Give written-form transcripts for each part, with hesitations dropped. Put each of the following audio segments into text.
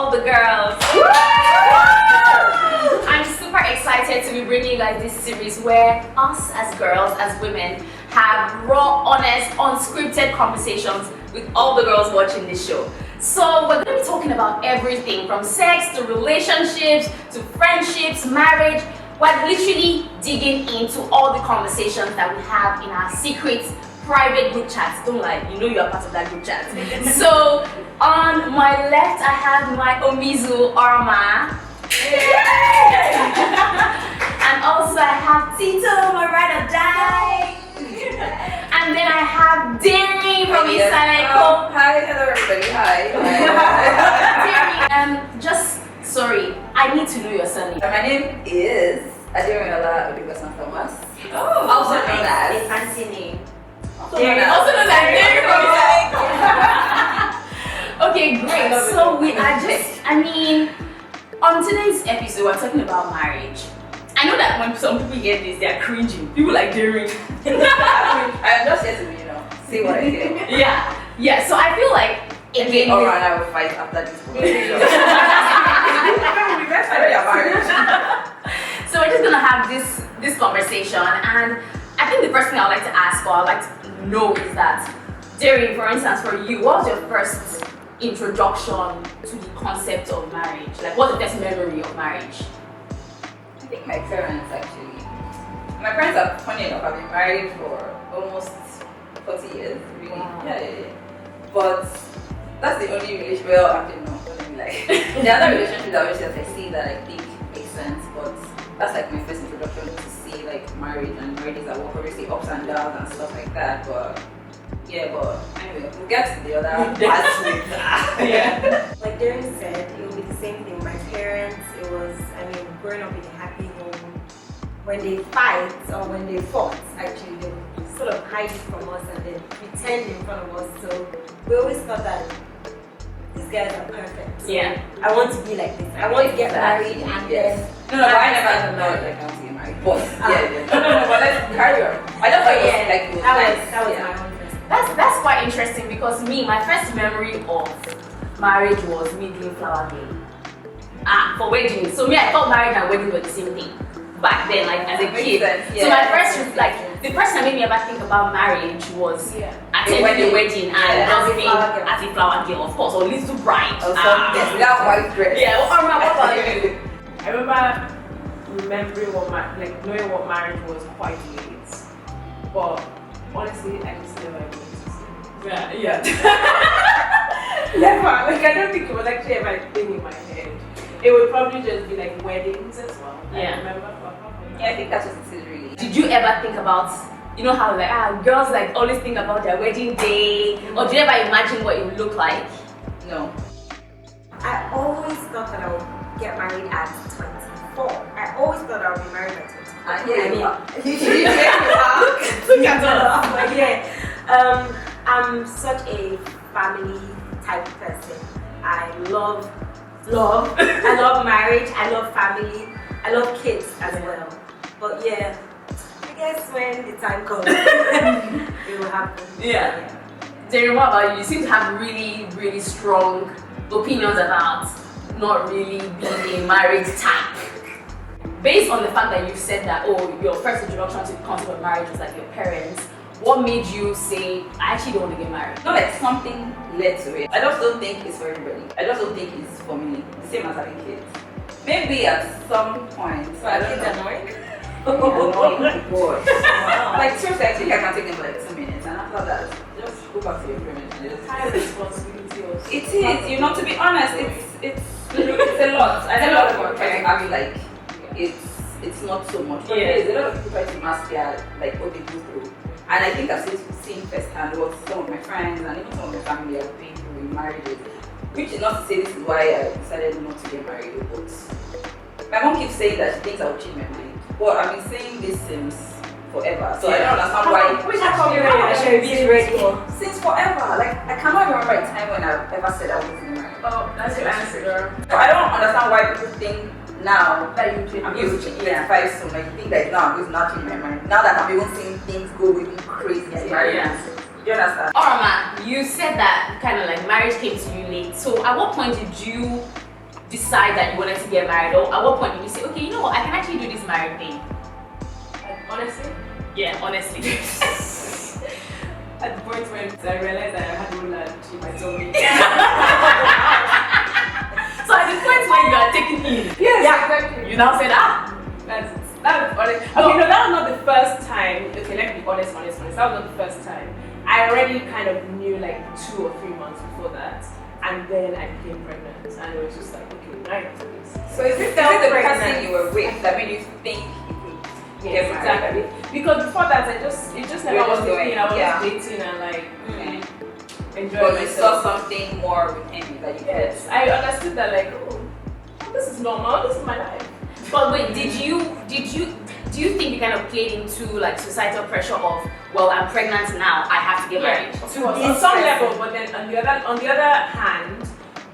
all the girls. I'm super excited to be bringing you guys this series where us as girls, as women, have raw, honest, unscripted conversations with all the girls watching this show. So we're going to be talking about everything from sex to relationships to friendships, marriage. We're literally digging into all the conversations that we have in our secret private group chats. Don't lie, you know you are part of that group chat. So on my left I have my Omizu Oroma. And also I have Tito, my ride or die. And then I have Derin from inside. Hi, hello everybody. Hi. Derin, just sorry, I need to know your surname. My name is Derin Thomas. Oh, also known as a fancy name. Also known as Derin from inside. Okay, great. So we are just, on today's episode, we're talking about marriage. I know that when some people hear this, they're cringing. People like Derin. I'm just here to, see what I hear. Yeah. So I feel like again, or I will fight after this conversation. So we're just gonna have this conversation, and I think the first thing I'd like to ask or I'd like to know is that, Derin, for instance, for you, what was your first introduction to the concept of marriage? Like, what's the first memory of marriage? I think my parents actually. My parents are funny enough. I've been married for almost 40 years, really. Wow. Yeah. But that's the only relationship. Well, actually, no, like the other relationship that I see that I think makes sense. But that's like my first introduction to see like marriage and marriages that work, obviously ups and downs and stuff like that. But anyway, we'll get to the other aspect. Yeah. Like Derin said, it will be the same thing. My parents, it was, growing up in a happy home, when they fight or when they fought, actually, they would sort of hide it from us and then pretend in front of us. So we always thought that these guys are perfect. So I want to be like this. I want to get married and then. No, but I never thought like I want to get married. But no, but let's carry on. I just thought it was like that was my own. That's quite interesting because my first memory of marriage was me doing flower day. For weddings. So I thought marriage and wedding were the same thing back then, like as a kid. So my first, the first time made me ever think about marriage was attending the wedding and just being as a flower girl, of course, or little bride. Yes, without white dress. Yeah, what about you? I remember remembering knowing what marriage was quite late. But honestly, I just never able to see. Yeah. Never. I don't think it was actually ever a thing in my head. It would probably just be like weddings as well. Yeah. I remember. I think that's what it is really. Did you ever think about, how girls like always think about their wedding day, or did you ever imagine what it would look like? No. I always thought that I would get married at 24. I always thought I would be married at 24. I'm such a family type person. I love marriage, I love family, I love kids as well. But I guess when the time comes, it will happen. Yeah. Derin, what about you? You seem to have really, really strong opinions about not really being a married type. Based on the fact that you said that, your first introduction to the concept of marriage was like your parents, what made you say, I actually don't want to get married? Not like something led to it. I just don't think it's for everybody. I just don't think it's for me. The same as having kids. Maybe at some point. So are kids annoying? Annoying boy. Like seriously, I think I can take them for like 2 minutes, and after that, just go back to your parents and just. High responsibility also. It is. To be honest, it's a lot. I know a lot of people try to act like it's not so much. But there's a lot of people try to mask their like what they go through. And I think I've seen firsthand what some of my friends and even some of my family are going through in marriages. Which is not to say this is why I decided not to get married, but my mom keeps saying that she thinks I'll change my mind. But I've been saying this since forever, so I don't understand why. Since forever. Like I cannot remember a time when I've ever said I wasn't getting married. Oh, that's your answer. So I don't understand why people think now That you change. I'm used to change 25 soon. Like you think that now I'm going to not change my mind. Now that I'm even seeing things go even crazy as marriage. You understand? Oroma, you said that kind of like marriage came to you late. So at what point did you decide that you wanted to get married, or at what point did you say, okay, you know what, I can actually do this married thing? Honestly? Yeah, honestly. At the point when I realized that I had no land, she might tell me. So at the point when you are taking in, Exactly. you now said, That was honest. Okay, no, that was not the first time. Okay, let me be honest. That was not the first time. I already kind of knew like 2 or 3 months before that, and then I became pregnant, and it was just like, okay, now you have to do this. So is it the person you were with that made you think you could Yes, get married? exactly. Because before that, it just never was the thing. I was Yeah. dating and like enjoying But you myself. saw something more with him that you Yes, I understood that like, oh, this is normal. This is my life. but wait, do you think you kind of played into like societal pressure of, well, I'm pregnant now, I have to get married? Of course, on some level, but then on the other hand,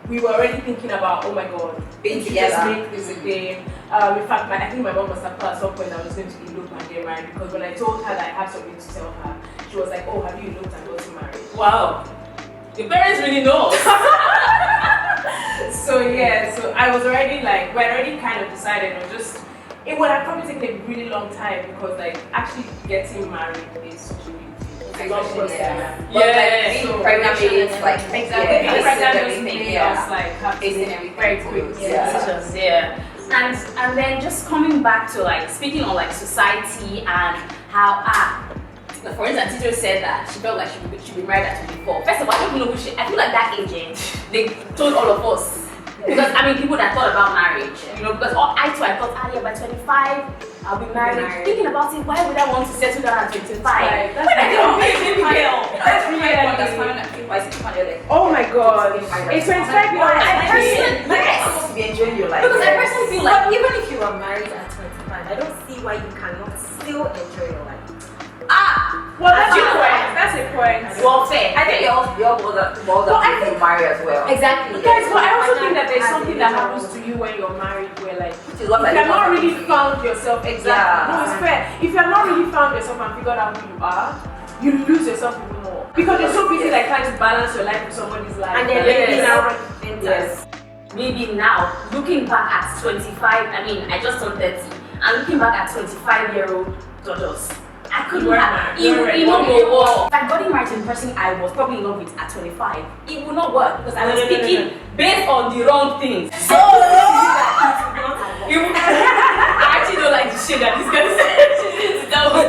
we were already thinking about, oh my god, being we should together. just make this a thing. In fact, I think my mom must have thought at some point I was going to elope and get married, because when I told her that I had something to tell her, she was like, oh, have you eloped and gotten married? Wow, your parents really know. So yeah, so I was already like, we had already kind of decided, it would have probably taken a really long time, because like actually getting married is such a big deal. It's a long process. But like Yeah, being so pregnant means like Exactly. yeah, Being pregnant just everything, made yeah. us like have to Facing make everything very quick close. decisions. Yeah. And then just coming back to like speaking on like society and how for instance, Tito said that she felt like she should be married at 24. First of all, I don't even know who she. I feel like that age, they told all of us. Because I mean, people that thought about marriage, you know, because I thought, yeah, by 25, I'll be married. Thinking about it, why would I want to settle down at 25? Right, that's When I get right. baby girl. That's really like Oh my god. It's 25 years. Yes. supposed to be enjoying your life. Because I personally feel like But even if you are married at 25, I don't see why you cannot still enjoy your life. Well, that's You a know point. what? That's a point. well, fair. I think we all boiled up to marry as well. Exactly. Guys, but I also think that there's something that happens to you when you're married where like Which is what if I you're did not not really do. found yourself exactly. Yeah. No, it's fair. If you're not really found yourself and figured out who you are, you lose yourself even more. Because you're so busy like trying to balance your life with somebody's life. And then Yes. maybe now enters. Yes. Maybe now, looking back at 25, I mean, I just turned 30, and looking back at 25-year-old daughters, I couldn't have, You're if I got married to the person I was probably in love with at 25, it would not work, because I was speaking based on the wrong things. So, I actually don't like the shit that this guy said. That was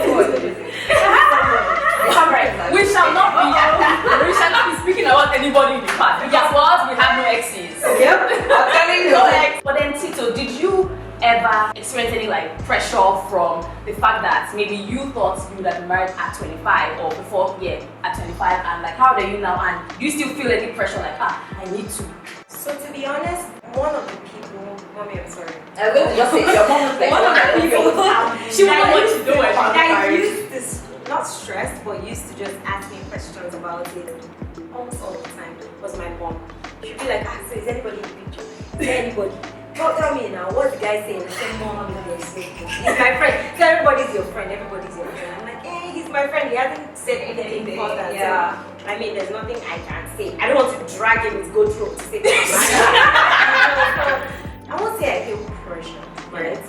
we shall not be speaking about anybody in the past, because for us, we have no exes. Yep, I'm telling you. But then Tito, did you ever experience any like pressure from the fact that maybe you thought you would have been married at 25 or before, at 25, and like how old are you now, and do you still feel any pressure like, I need to? So to be honest, one of the people, mommy, I'm sorry. I was going to just say your mom was like One of the people, she wouldn't know what to do when she was I married. used to, not stress, but used to just ask me questions about it almost all the time. Was my mom. She'd be like, so is anybody in the picture? Is there anybody? Tell me now, what's the guy saying? I said, Mom, he's my friend. So everybody's your friend, everybody's your friend. I'm like, he's my friend. He hasn't said anything before that. Yeah. So, I mean, there's nothing I can say. I don't want to drag him with gold rope to say that. I won't say I feel pressure, right?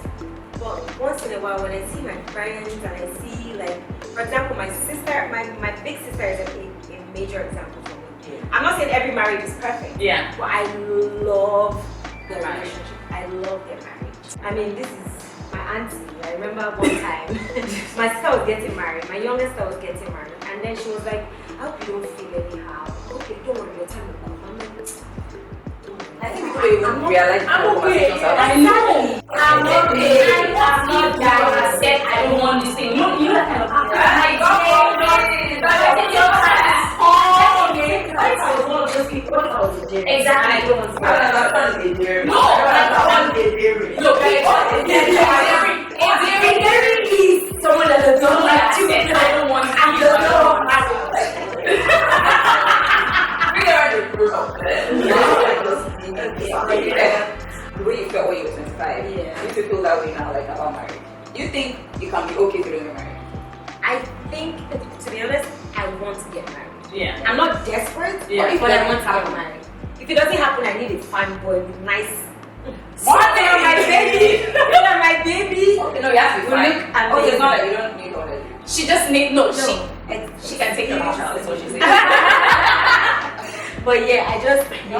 But once in a while, when I see my friends and I see, like, for example, my sister, my big sister is a major example for me. I'm not saying every marriage is perfect. Yeah. But I love their relationship. I love their marriage. I mean, this is my auntie. I remember one time, my sister was getting married. My youngest sister was getting married. And then she was like, I hope you don't feel anyhow. Okay, don't worry, your time will come. I'm like, I think people even realize I'm okay. I know. I'm not there. I'm not there. I said I don't want this thing. You know that kind of thing. I said your time is all okay. I was one of those people. Exactly. No, that's not a Derin. Look, Derin is someone that does not like to get. I don't want to. The way you felt when you were 25, you feel that way now, like about marriage. You think you can be okay if you don't get married? I think, to be honest, I want to get married. Yeah. I'm not desperate, Yeah. but I want to get married. If it doesn't happen, I need a fun boy with nice What? You're my baby. You're my baby. Okay, no, you have to be fine. Look and Okay, it's not like you don't need all that. She just need no. No, She can take your child. That's what she said. But yeah, I just Okay, I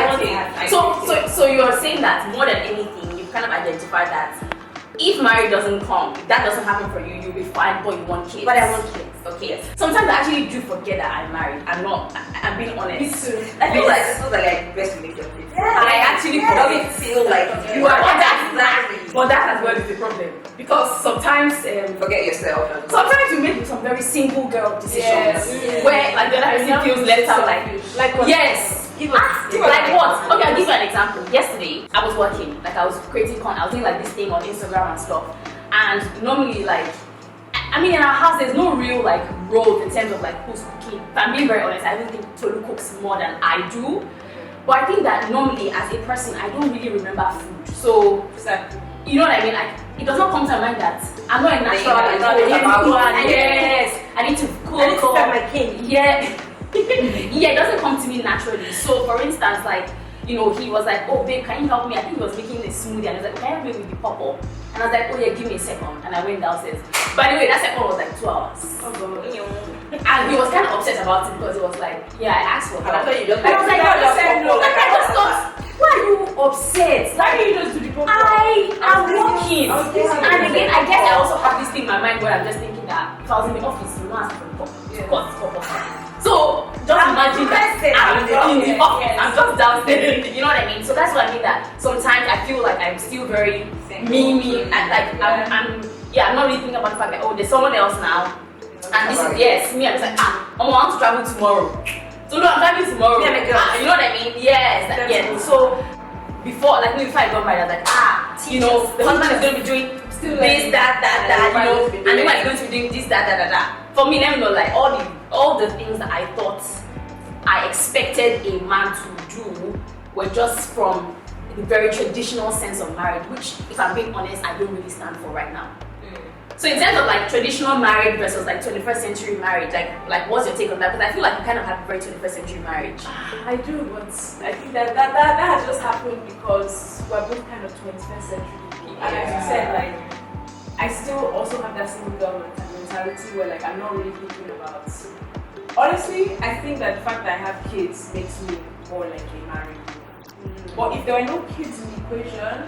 want I it. So you're saying that more than anything, you've kind of identified that if marriage doesn't come, if that doesn't happen for you, you'll be fine, but you want kids. But I want kids. Okay. Sometimes I actually do forget that I'm married. I'm being honest. Me too. I feel like this was like best relationship. I actually Doesn't feel like you are exactly. But that as well is the problem. Because sometimes Forget yourself. sometimes you make some very single girl decisions Yes. where like the other person feels left out like what? yes. Give us. Like what? Okay, I'll give you an example. Yesterday, I was working, like I was creating content, I was doing like this thing on Instagram and stuff. And normally, like, I mean, in our house, there's no real like role in terms of like who's cooking. If I'm being very honest, I don't think Tolu cooks more than I do. But I think that normally, as a person, I don't really remember food. So, you know what I mean? Like, it does not come to my mind that I'm not a natural. Like, yes, I need to cook. I need to serve my king. Yeah. Yeah, it doesn't come to me naturally. So, for instance, like, you know, he was like, oh, babe, can you help me? I think he was making a smoothie. And I was like, can I help you with the pop-up? And I was like, oh, yeah, give me a second. And I went downstairs. By the way, that second was like 2 hours. Oh, God. And he was kind of upset about it because he was like, yeah, I asked for And I help. thought you just And I was like, no, I just thought, why are you upset? Why do you just do the pop? I am working. Okay. And again, I guess I also have this thing in my mind where I'm just thinking that if I was in the office, you know, ask for the pop. So just imagine that I'm in the office, I'm just downstairs. You know what I mean? So that's what I mean. That sometimes I feel like I'm still very me, and like I'm not really thinking about the fact that there's someone else now, and this is me. I'm just like I want to travel tomorrow. So no, I'm traveling tomorrow. Yeah, You know what I mean? Yes, So before I got married, I was like you know, the husband is going to be doing this, that, you know, and the wife is going to be doing this, that. For me, let me know, like all the things that I thought I expected a man to do were just from the very traditional sense of marriage, which, if I'm being honest, I don't really stand for right now. So in terms of like traditional marriage versus like 21st century marriage, like what's your take on that? Because I feel like you kind of have very 21st century marriage. I do, but I think that has just happened because we're both kind of 21st century people. And as you said, like, I still also have that single girl mentality where like I'm not really thinking about. Honestly, I think that the fact that I have kids makes me more like a married woman. But if there were no kids in the equation,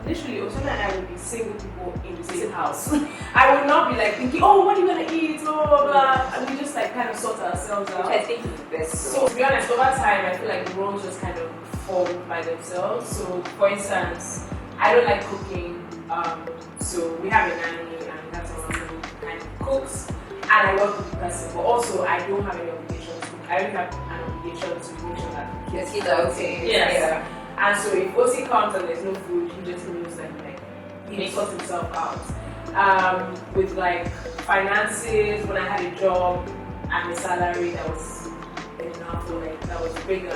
literally, Osuna and I would be single people in the same house. I would not be like thinking, oh, what are you gonna eat, blah blah blah. And we just like kind of sort ourselves out. Which I think is the best. So to be honest, over time, I feel like the roles just kind of form by themselves. So for instance, I don't like cooking. So we have a nanny and that's someone who kind of cooks, and I work with the person. But also, I don't have any obligations. I only have an obligation to make sure that Yes, kids are okay. Yes. Yeah. And so if Osi comes and there's no food, he just knows that he sorts himself out. With like finances, when I had a job and a salary that was enough, or like that was bigger,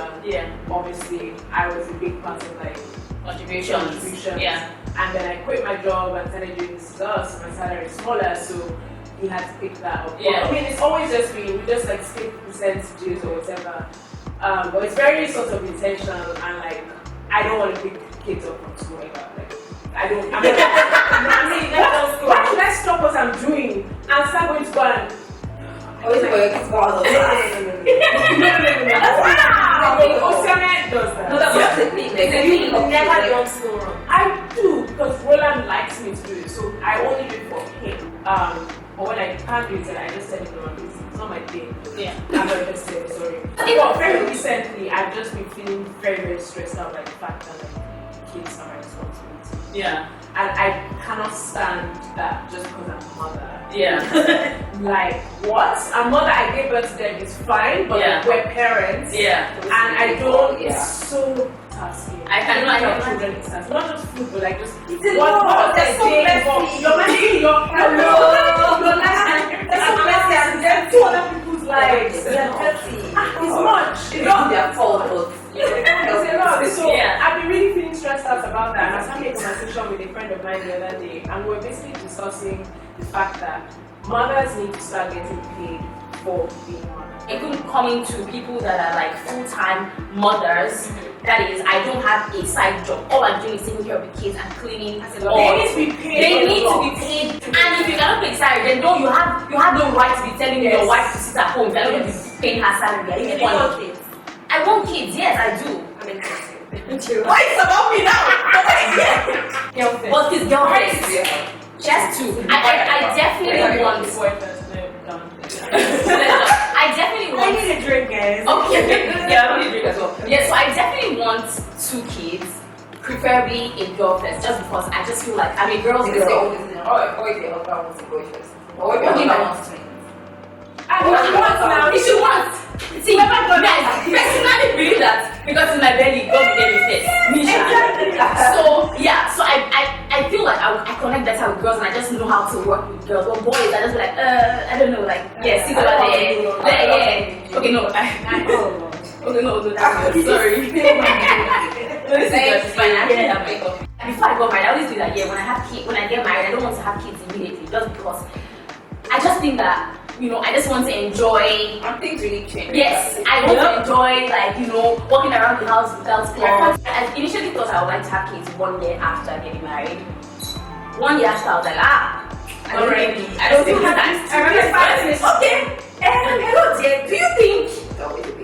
obviously I was a big part of like contributions. Yeah. And then I quit my job and started doing this stuff, so my salary is smaller, so he had to pick that up. Yeah. But, I mean, it's always just me. We just like split percentages or whatever. But it's very sort of intentional, and like I don't want to pick kids up from school ever. Like I don't. Why should I stop what I'm doing and start going to go and? Always for your kids go out of class. Oceanet does that. No, that's the thing. Like, You never done school wrong. I do, because Roland likes me to do it, so I only do it for him. But when I can't do it, then I just tell him no, it's not my thing. Yeah. I'm not interested, sorry. But very recently, I've just been feeling very, very stressed out by the fact that like, kids are my responsibility. Yeah. And I cannot stand that just because I'm a mother. Yeah. Like, what? A mother, I gave birth to them is fine, but like, we're parents. Yeah. And I don't, Yeah. it's so tasking. I can Not imagine. children, it's tasking. Not just food, but like just It's a what lot. they're That's so saying, messy. you're messy, you're hello, you're messy. That's so messy. And then two other people's lives. They're petty. It's much. It's not their fault, but It's a lot. So Yeah. I've been really feeling stressed out about that. I was having a conversation with a friend of mine the other day, and we were basically discussing the fact that mothers need to start getting paid for being mothers. Even coming to people that are like full-time mothers, That is, I don't have a side job. All I'm doing is taking care of the kids and cleaning. They need to be paid. They need to be paid. And if you cannot pay the salary, then you have no right to be telling your wife to sit at home. You're not going to be paying her salary. You want kids? I want kids. Yes, I do. I mean, Why is it about me now? But his girlfriend, she has two. I definitely want. I definitely want. I need a drink, guys. Okay, yeah, I need a drink as well. Yeah, so I definitely want 2 kids, preferably a girl first, just because I just feel like I'm a girl's girl. Or if the husband wants to go first. Or if your husband wants twins. If you want. See, guys, personally believe that because in my belly, God gave me first. So yeah, so I feel like I connect better with girls and I just know how to work with girls. But boys, I just be like, I don't know, like, yeah, sit over there. Yeah. Okay, no, okay, no, that's good. Sorry. No, this is fine. I actually have makeup. Before I got married, I always do that. Yeah, when I get married, I don't want to have kids immediately, just because I just think that, you know, I just want to enjoy. And things really change. Yes, I want to enjoy, like, you know, walking around the house without clothes. I initially thought I would like to have kids 1 year after getting married. 1 year after, I was like, I don't think okay. Hello, dear. Do you think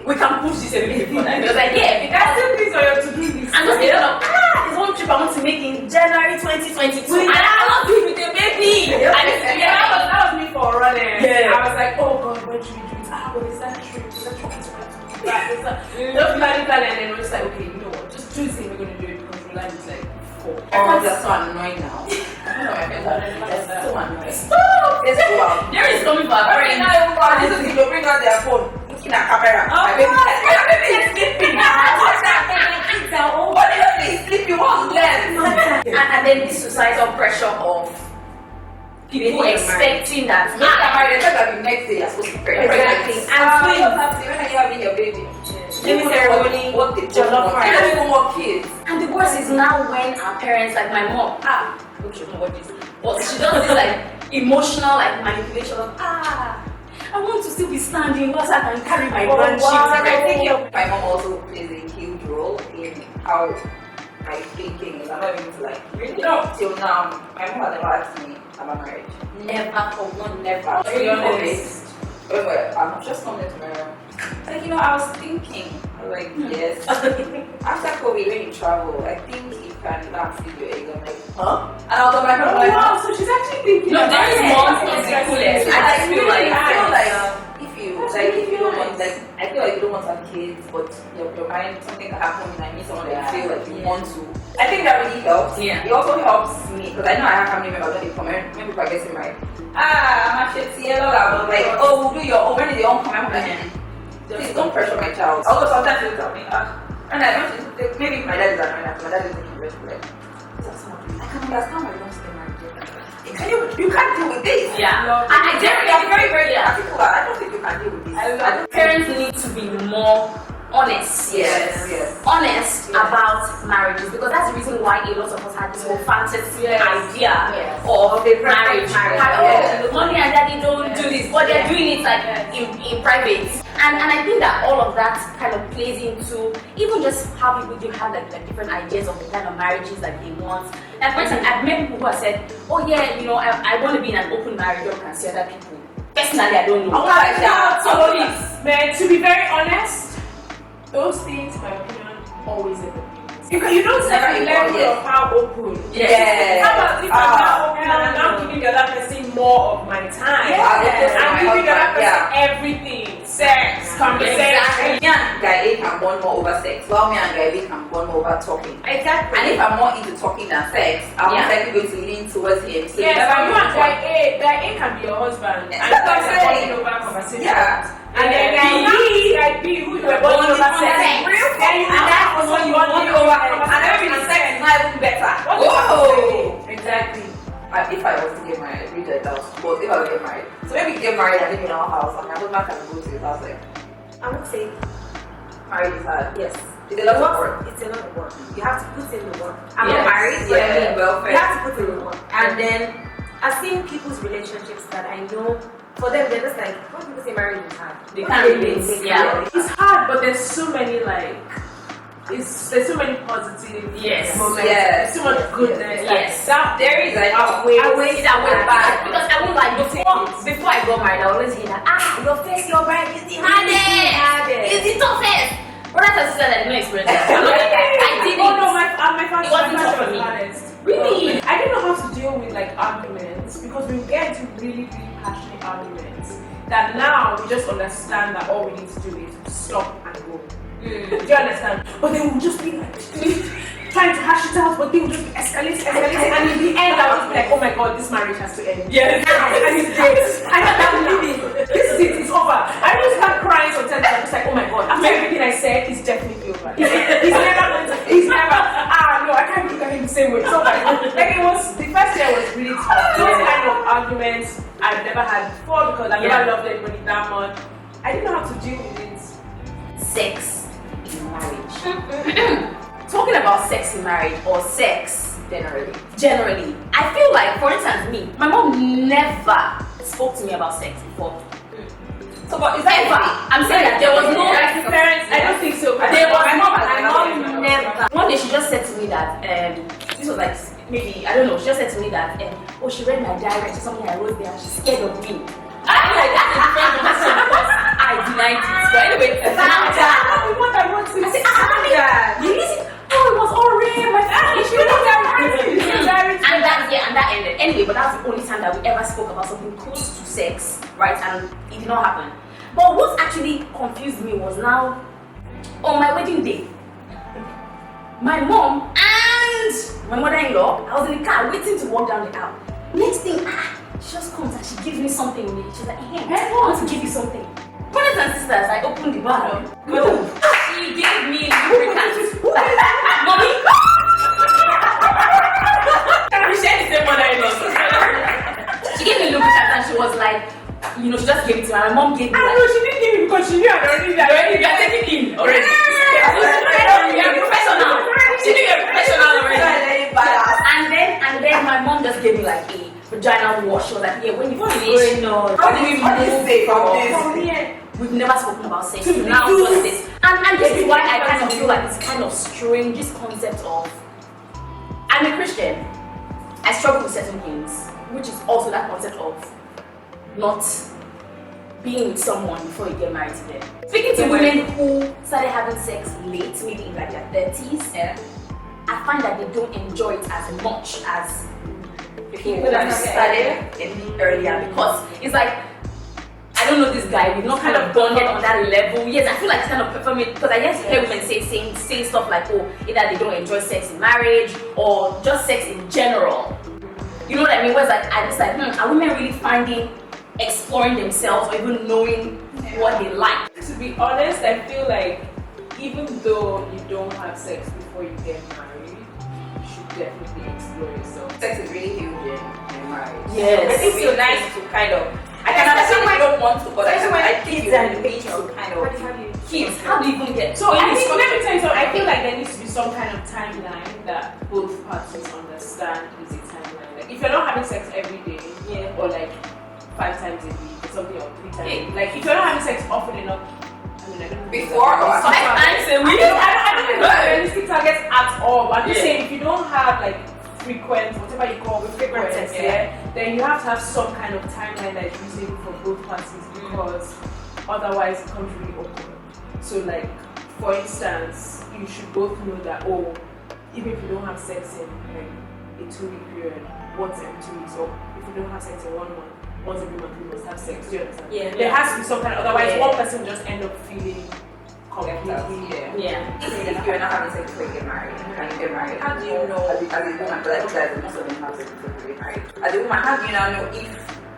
we can push this a little bit further? He was like, yeah, because This or to do this. I'm just thinking of, there's one trip I want to make in January 2022, and I cannot do it with a baby. That was me for running. Yeah. I was like, oh God, when should we do it? But is that true? Is that true? Just planning, and then we're just like, okay, you know what? Just Tuesday we're gonna do it because we like like 4. Oh, that's so annoying now. I don't know, my friends are that's so annoying. Stop! It's so loud. There is coming for a Every friend. now and then, this is if you bring out their phone, looking at camera. My baby is sleeping. What is this? Sleepy one left. And then this societal pressure of people expecting that. Look at my research that the next day you're supposed to be pregnant. Exactly. And What's happening? When are you having your baby? Baby ceremony, What the jollof rice. You don't even want kids. And the worst is now when our parents, like my mom, don't you know what this? But she does this like emotional like manipulation of I want to still be standing because I can carry my grandchildren. I think my mom also plays a huge role in how my thinking is. I'm not even to like really till now. My mom has never asked me about marriage. Never for one, Never. To be honest. I'm just coming to my room. Like, you know, I was thinking, I was like, yes. After COVID, when you travel, I think you can not see your egg. I'm like, huh? And I was on my phone, like, wow, so she's actually thinking. No, that is moms is the coolest. I feel like if you don't want, like, I feel like you don't want to have kids, but your mind, something can happen and I meet someone that you feel like you want to. I think that really helps. Yeah. It also helps me because I know I have family members when they come in, when people are getting married. I'm actually but like, oh, we'll do your own, when they all come out, like, please don't pressure my child. Although sometimes they tell me, and I don't, maybe if my dad is annoying after my dad is looking very like, I can understand why you don't stay married. You can't deal with this. Yeah. And I I'm definitely very, very particular. I don't think you can deal with this. Parents need to be more honest. Yes. Honest about marriages because that's the reason why a lot of us had this whole fantasy idea of marriage. The mommy and daddy don't do this, but they're doing it like in private. And I think that all of that kind of plays into even just how people do have like different ideas of the kind of marriages that they want. Like for instance, I've met people who have said, oh yeah, you know, I want to be in an open marriage or can see other people. Personally, I don't know. Man, to be very honest, those things, in my opinion, always end up. You don't set the level of how open. Yes. How about if I'm not open and I'm not giving the other person more of my time? I'm giving the other person everything. Sex, conversation. Exactly. Me and guy A can bond more over sex, while me and guy B can bond more over talking. Exactly. And if I'm more into talking than sex, I'm most likely going to lean towards him. So yes, but you and guy A can be your husband. And you guys are bonding over conversation. Yeah. And then guy B, who you were bonding over sex. Then you and that was what you bonding over. And maybe the sex is not even better. Whoa! Exactly. If I was to get married, read the house. But if I was to get married, so maybe get married and live in our house, and my husband can go to his house. Like, I would say marriage is hard. yes. It's a lot of work. It's a lot of work. You have to put in the work. I'm Yes. not married, but I mean, welfare. you have to put in the work. And then I've seen people's relationships that I know. For them, they're just like, when people say marriage is hard, They can't relate. Yeah. It's hard, but there's so many like there's so many positive Yes. moments. Yes. So much goodness. Yes. That There is like It's a way back because I won't like before I got married, I always hear that your bride is the hardest, it's the toughest. Brothers and sisters, I didn't experience that. I didn't. Oh no, my first It wasn't my tough first for me. was honest. Really? I didn't know how to deal with like arguments because we get into really, really passionate arguments that now we just understand that all we need to do is stop and go. Do you understand? But they will just be like trying to hash it out, but they will just escalate, and in the end I was like, oh my god, this marriage has to end. Yes. And it's great. I can't believe it. This is it, it's over. I just start crying sometimes. I'm just like, oh my god, after everything I said, it's definitely over. He's never, no, I can't look at him the same way. It's over. Like the first year was really tough. Those kind of arguments I've never had before because I've never loved anybody that much. I didn't know how to deal with it. Sex in marriage. Talking about sex in marriage or sex generally, I feel like, for instance, my mom never spoke to me about sex before. So, but is that Ever. I'm saying that there was no parents. I don't think so. There was My mom my mom never. One day she just said to me that this was like maybe I don't know. She just said to me that she read my diary or something I wrote there. She's scared of me. I feel like that's a different question because I denied it. But anyway, What I want to say. you listen. Oh, it was all real. My family. She read my diary. And that ended. Anyway, but that was the only time that we ever spoke about something close to sex, right? And it did not happen. But what actually confused me was now on my wedding day, my mom and my mother-in-law, I was in the car waiting to walk down the aisle. Next thing, she just comes and she gives me something. She's like, hey, I want to give you something. Brothers and sisters, I opened the bag. She gave me lubricants. Mommy. We share the same mother-in-law. She gave me lubricants and she was like, she just gave it to me. My mom gave me. No, she didn't give me because she knew I'd already done it. You are taking in already. You're professional. She knew you're professional already. And then my mom just gave me like a vaginal wash. She was like, when you finish, how do we move from this? We've never spoken about sex. Now just this. And this is why I kind of feel like it's kind of strange, this concept of I'm a Christian. I struggle with certain things, which is also that concept of not being with someone before you get married to them. Speaking to women who started having sex late, maybe in like their 30s, I find that they don't enjoy it as much as people that started earlier because it's like, I don't know this guy, we've not kind of bonded on that level. Yes, I feel like it's kind of performing because I just hear women say stuff like, either they don't enjoy sex in marriage or just sex in general. You know what I mean? Whereas like, I just like, are women really finding, exploring themselves or even knowing what they like? To be honest, I feel like even though you don't have sex before you get married, you should definitely explore yourself. Sex is really huge in marriage. Yes. I think it's so nice to kind of. I can understand why you don't want to, but I think you need to kind of. Kids, how do you even get? So I think, let me tell you something. I feel like there needs to be some kind of timeline that both parties understand is a timeline. Like if you're not having sex every day, or like 5 times a week, or something, or 3 times a week. Like if you're not having sex often enough, I mean, I don't know. Before or 5 times a week? I don't think that's realistic targets at all. But I'm just saying if you don't have like frequent, whatever you call frequent sex, then you have to have some kind of timeline that is reasonable for both parties because otherwise it becomes really awkward. So like, for instance, you should both know that even if you don't have sex in like a 2-week period, once every 2 weeks, or if you don't have sex in 1 month, once every month you must have sex. Do you understand? Yeah. There has to be some kind of, otherwise one person just end up feeling completely. If you're not having sex before you get married, and you get married, how do you know, as a woman, but I feel like most of them have sex before you get married. As a woman, how do you now know if,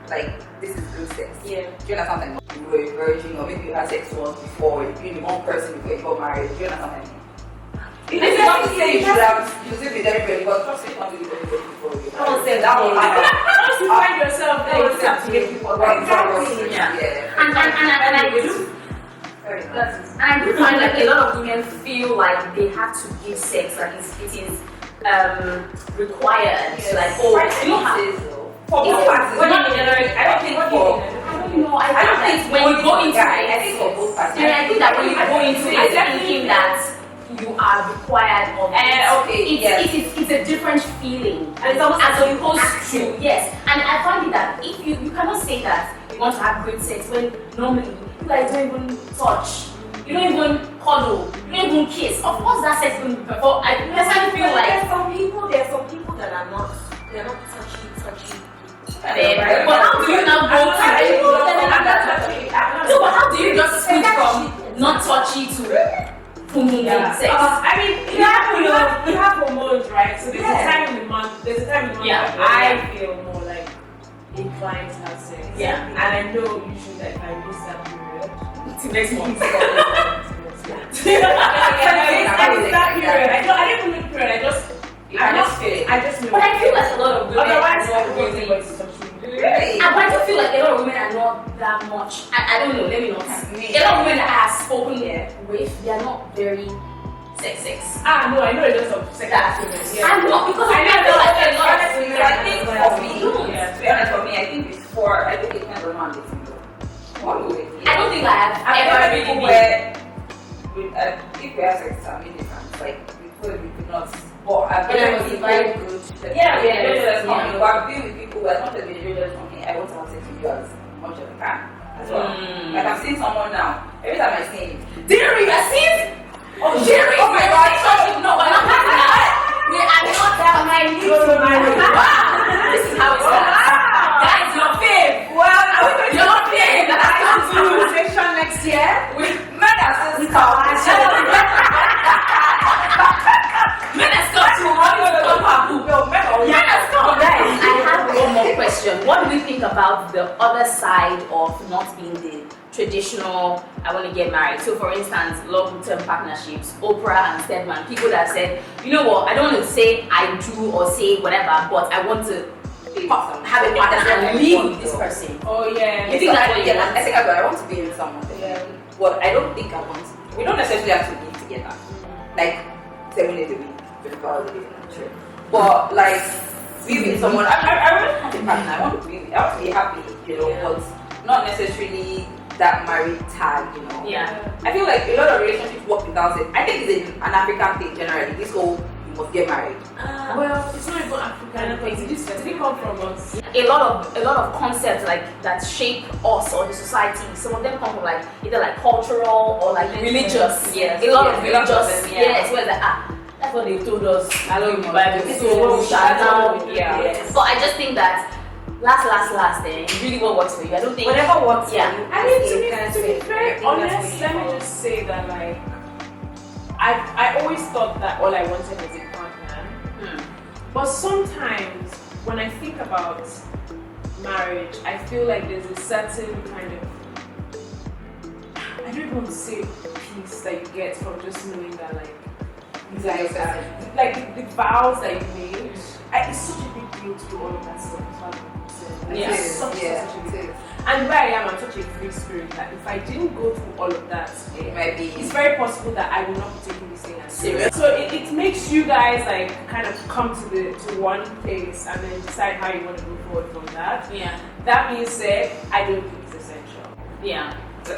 like, this is good sex? Yeah. Do you understand? Like, you were a virgin, or maybe you had sex once before, you're the one person before you got married. Do you understand? It's not to say you should have, you should be everybody, but trust me, you can't do it before you get married. Say that will happen. Once you find yourself, then you have to get people. Exactly. And I do. And I do find like a lot of women feel like they have to give sex, like it is required. Yes. Like, you don't have for both parties. I don't think when you go into it, I think for both parties. I think that when you go into it thinking that you are required of it. Okay, yes. It's a different feeling. And it's almost as like opposed to, yes. And I find it that if you cannot say that you want to have great sex when normally you guys don't even touch, you don't even cuddle, you don't even kiss. Of course that sex will be performed. I personally feel like there are some people that are not, they're not touchy. but how do you now go to but how do you just switch from not touchy to boom sex? I mean, you have hormones, right? So there's a time in the month where I feel more like inclined to have sex. Yeah. And I know usually that if I miss that period, To next month. that period. I don't even know the period. I just know. But I feel like a lot of women Otherwise, are I not don't really. think it's something. Really? But I do feel like a lot of women are not that much. I don't know, let me not. A lot of women that I have spoken with, they are not very sex. No, I know a lot of sex women. Yeah. I'm not, because I feel like a lot of Honestly, I think for me, Yeah. to be honest, for me, I think before, I think it depends on how I'm dating though. I don't think I have I've ever never really people been. where if we have sex, I mean different. Like before we could not. But I've Yeah, been it was very very good. Yeah, That's yeah. coming. But I've been with people who are not the videos for me. I want to have sex with you as much as I can as well. Like I'm seeing someone now. Every time I see him, Derin, I see. oh Jerry, oh my God, No, we're not having that. We are not that married. This is how it starts. Guys, your fave. well, Your fave. That's do session next year with men as Men has come to Guys, I have one more question. What do we think about the other side of not being the traditional, I want to get married? So for instance, long-term partnerships, Oprah and Stedman, people that said, you know what, I don't want to say I do or say whatever, but I want to have a partner and live with this person. Oh yeah. You think that's what you want? I think I want to be with someone. Yeah. But I don't think I want to. We don't necessarily have to be together. Like 7 days a week, 24 hours a day, sure. But like be with someone, I really want a partner. I want to be happy, you know, but not necessarily that married tag, you know. Yeah. I feel like a lot of relationships work without it. I think it's an African thing generally. This whole you must get married. Well, it's not even African. This didn't come from us. A lot of concepts like that shape us or the society. Some of them come from like either like cultural or like religious. Yes. A lot of Yes, religious. a lot of them, yeah. Yes, where like that's what they told us. I know in the Bible. This So is what we we shall shall now. do. Yeah. Yes. But I just think that last, then really what works for you. I don't think Whatever works Yeah. for you. I mean, to to be very honest, let me just say that like I always thought that all I wanted was a partner. But sometimes when I think about marriage, I feel like there's a certain kind of, I don't even want to say peace that you get from just knowing that like these are your guys. Like the vows that you made, it's such a big deal to do all of that stuff. Like, Yeah. it's such a big deal. And where I am, I'm such a free spirit that if I didn't go through all of that, It might be. it's very possible that I will not be taking this thing as Serious. So it makes you guys like kind of come to one place and then decide how you want to move forward from that. Yeah. That being said, I don't think it's essential. Yeah.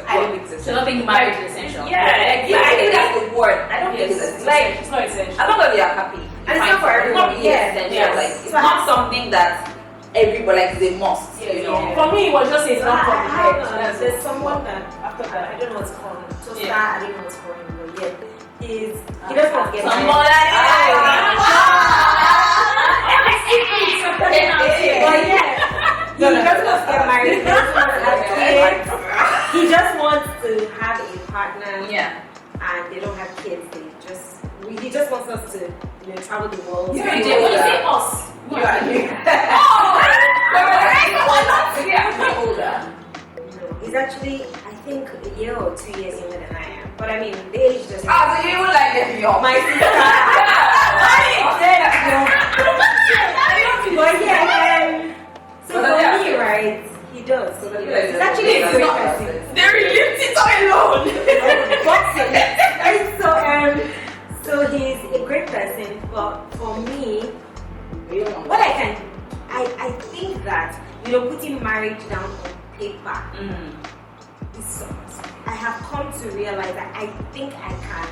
I don't think it's So essential. not being married is essential. Yeah, Yeah, I think that's the word. I don't think Yes, it's like it's not essential. as long as you are happy. And it's not for everyone. Yes, Yes. like it's So not something that everybody like is a must. You know. Yeah. For me, it was just it's not from the head. That's There's it. someone that After I that. don't know what's called. So Yeah. I don't know what's called, but yeah, he just wants to get Somebody. But yeah, he just wants to get married. He just wants to have kids. He just wants to have a partner. Yeah. And they don't have kids. He just wants us to travel the world. Yeah, When you say us, You are here. Older. He's actually, I think, a year or 2 years younger than I am. But I mean, the age doesn't. Ah, so you would like it young. My sister. But yeah, so But for yeah. me, right, he does. So You he's like actually a it. great person. They left it alone. So he's a great person, but for me, You don't want what I think that, putting marriage down on paper is so I have come to realize that I think I can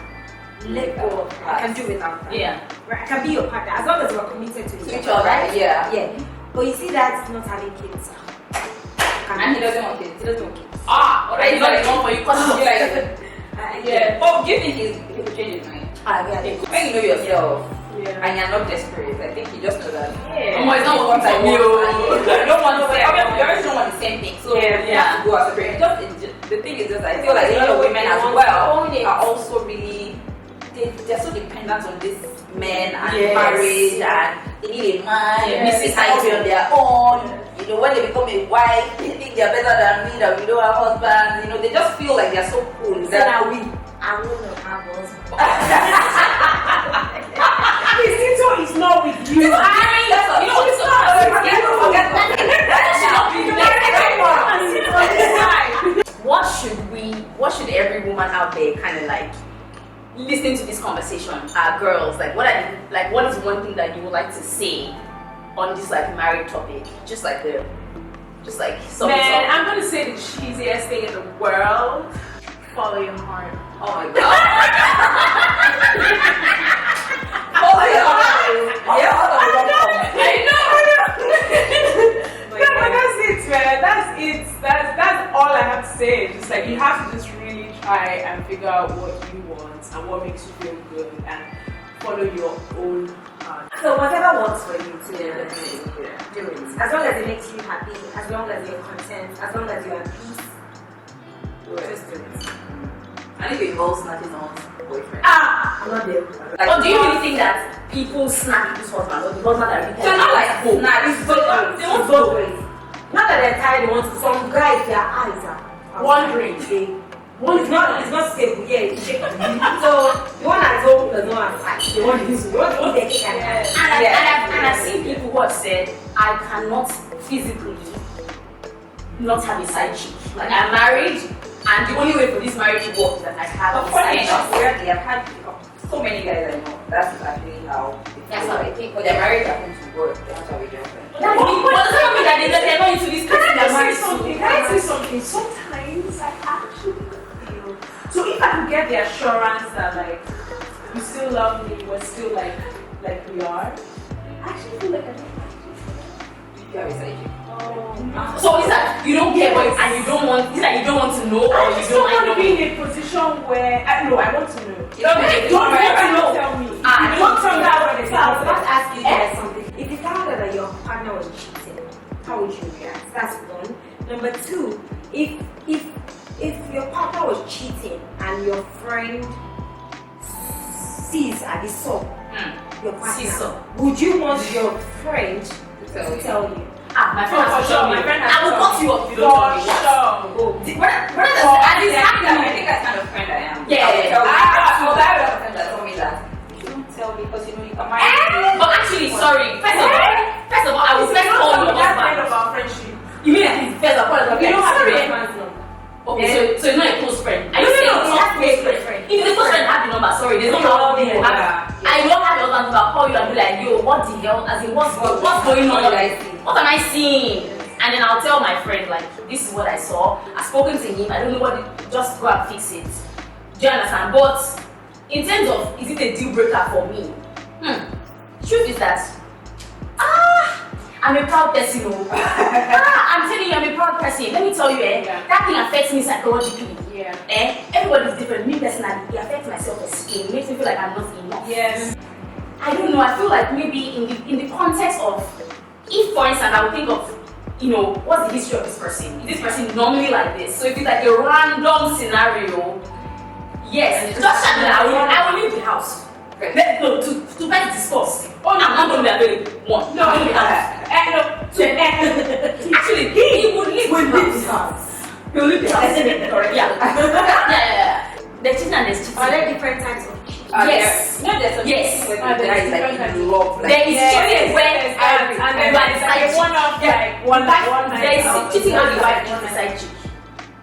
let go. I can do without that. Yeah. Right? I can be your partner as long as we're committed to each other, right? yeah. Yeah. But you see that not having kids. And he doesn't want kids. He doesn't want kids. Alright, it's not the one for you because You like Yeah. But do you think he will change his mind? Yeah. When you know yourself Yeah. and you're not desperate, I think you just know that. Yeah. it's not what I You want. don't want to say, obviously, you always don't want the same thing. So Yeah. you have to go as a parent. The thing is just, I feel like a lot of women as well are also really, they're so dependent on this men and Yes. marriage, and they need a man, Yes. they society on their own. You know, when they become a wife, they think they're better than me, that we don't have husbands. You know, they just feel like they're so cool. So now I want to have husband. His Tito is not with you. That's what, You know what's so forget what should every woman out there kind of like listening to this conversation, girls, like what is one thing that you would like to say on this like married topic? Just like something. Man, I'm gonna say the cheesiest thing in the world. Follow your heart. Oh my god. Follow your heart. I know. No, but that's it, man. That's it. That's all I have to say. Just like you have to just really try and figure out what you want and what makes you feel good and follow your own heart. So whatever works for you to do it. As long as it makes you happy, as long as you're content, as long as you're at peace, just do it. I think it involves snatching someone's boyfriend. I'm not there. Like, Or do you really think that people snap people's husband or the husband that really they're not like snatch. It's both ways. Not that they're tired, they want to. Some guys, their eyes are Wondering. It's not stable. Yeah, it's shaky. So the one at home does not have sight. They want to use it. They want to eat their cake And I've seen people who have said, I cannot physically not have a side chick. Like I'm married, and the only way for this marriage to work is that I have a Funny side enough, chick. weirdly, I've had so many guys I know. That's actually how. That's how I think. But their marriage happens to work. They have to have a girlfriend. That doesn't mean that they're not into this person they're married Can I say something? Sometimes I actually feel so if I can get the assurance that like you still love me, we're still like we are. I actually feel like I don't have to. You have a side chick. So is that you don't care about it and you don't want to know or I you just don't don't want to like be know? in a position where I want to know. You don't make it. Don't know. tell me. Ah, Don't tell me that when So I was about it's to ask you guys something. If you found out that your partner was cheating, how would you react? That's one. Number two, if your partner was cheating and your friend sees at the saw your partner, See so. would you want your friend to tell you? My friend has For to tell sure, me. my friend has I will to cut you up if you don't tell me. For sure. And it's I happening. think that's kind of friend I am. Yeah. I have a friend that told me that you don't tell me because you know you can marry. But actually, sorry. First of all, I will first call your That's the end husband. of our friendship. You mean like he's first of all? You don't have Sorry. a man's number. Okay, so you're not a close friend. Are you saying No, it's he not has to be a close friend. If the close friend have the number, sorry, there's no how people have it. I don't have your husband number. I'll call you and be like, yo, what the hell? As in, what's going on? What am I seeing? And then I'll tell my friend like, this is what I saw. I've spoken to him. I don't know just go and fix it. Do you understand? But in terms of, is it a deal breaker for me? Truth is that, I'm a proud person. I'm telling you, I'm a proud person. Let me tell you, that thing affects me psychologically. Yeah. Everybody's different. Me personally, it affects my self-esteem. It makes me feel like I'm not enough. Yes. I don't know. I feel like maybe in the context of, if for instance, I would think of, what's the history of this person? Is this person normally like this? So if it's like a random scenario, yes, just I will leave the house. No, to best discuss. Oh no, I'm not going to be available. One. No, leave the house. Actually, he would leave the house. He will leave the house. Correct. Yeah. There's cheating and there's cheating. Are there different types of cheating? Yes. No, there's a Yes. where the guy is like in love. Like, There is cheating where and then you are the side like chick. one of like one night. There is cheating when the wife is the side chick.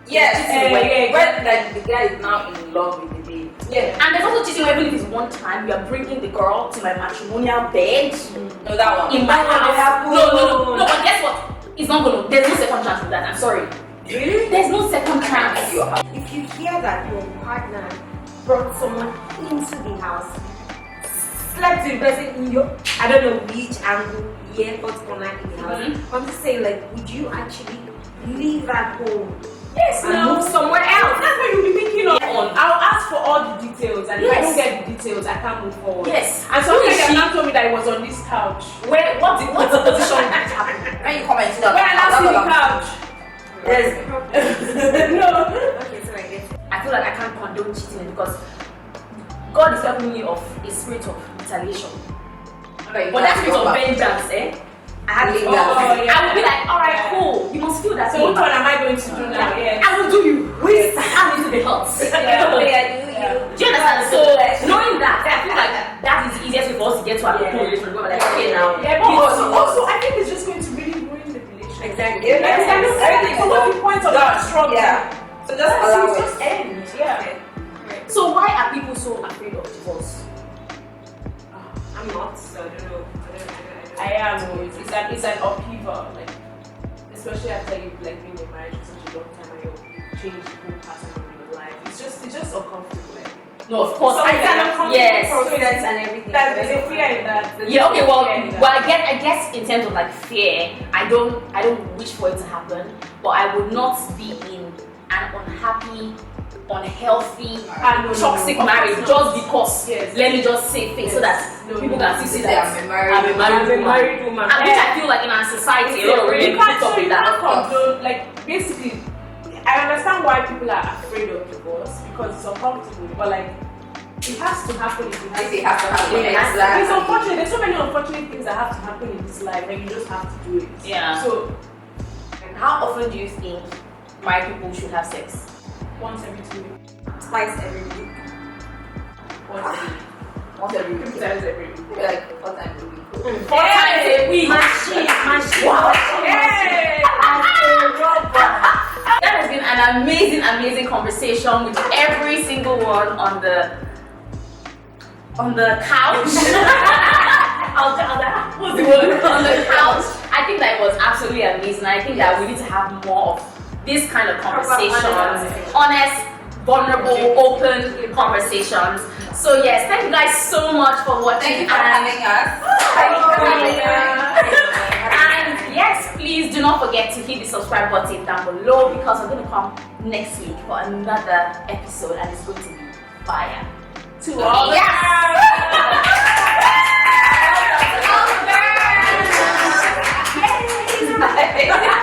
yes, Yeah. where like the guy is now in love with the babe. Yeah. And there's also cheating where even if it's one time, you are bringing the girl to my matrimonial bed No, that one. in my house. No. But guess what? It's not gonna. There's no second chance with that. I'm sorry. Really? There's no second chance. If you hear that your partner brought someone into the house, slept with the person in your, I don't know which angle, what corner in the house. I'm just saying, like, would you actually leave at home? Yes, And no. move somewhere else? That's what you'll be thinking of. I'll ask for all the details, and if I don't get the details, I can't move forward. Yes. And sometimes they now told me that it was on this couch. What's the position that happened? When you come and sit down, When I now see the couch. Yes. No. Okay, so I get it. I feel like I can't condone cheating because God is helping me of a spirit of retaliation. But that spirit of vengeance, I had to I would be like, alright, cool. You must feel that. So which one am I going to do now? Yes. I will do you. Wait, I'm into the hurt. Do you understand? So knowing that, I feel like that is the easiest way for us to get to our relationship. We're like, okay now. Yeah, but also I think it's just going to really ruin the relationship. Exactly. So what's the point of that struggle? Yeah. So just allow it. Just end. Yeah. So why are people so afraid of divorce? I'm not, so I don't know. I am. It's an upheaval, like especially after you've like been in marriage for such a long time and you change the whole pattern of your life. It's just uncomfortable. Like, No, of course. Yes. Process and everything. there's a fear in that. Yeah. Okay. Well, I guess in terms of like fear, I don't wish for it to happen, but I would not be in an unhappy, unhealthy, toxic marriage just because. Yes. Let me just say things so that people can see that I'm a married woman. And which I feel like in our society, a lot of women put up with that. Like basically, I understand why people are afraid of divorce because it's uncomfortable, but like it has to happen if it has to happen. Exactly. It's unfortunate. There's so many unfortunate things that have to happen in this life, and you just have to do it. Yeah. So, And how often do you think married people should have sex? once every 2 weeks, Twice every week. Once every week. 2 times every week. Maybe like 4 times a week. 4 times a week. Machine. Hey! That has been an amazing conversation with every single one on the couch. What's the word? On the couch. I think that it was absolutely amazing. I think that we need to have more of this kind of conversations, honest, vulnerable, open conversations. So yes, thank you guys so much for watching. Thank you for having us. And yes, please do not forget to hit the subscribe button down below because we're going to come next week for another episode and it's going to be fire. To all the Yes!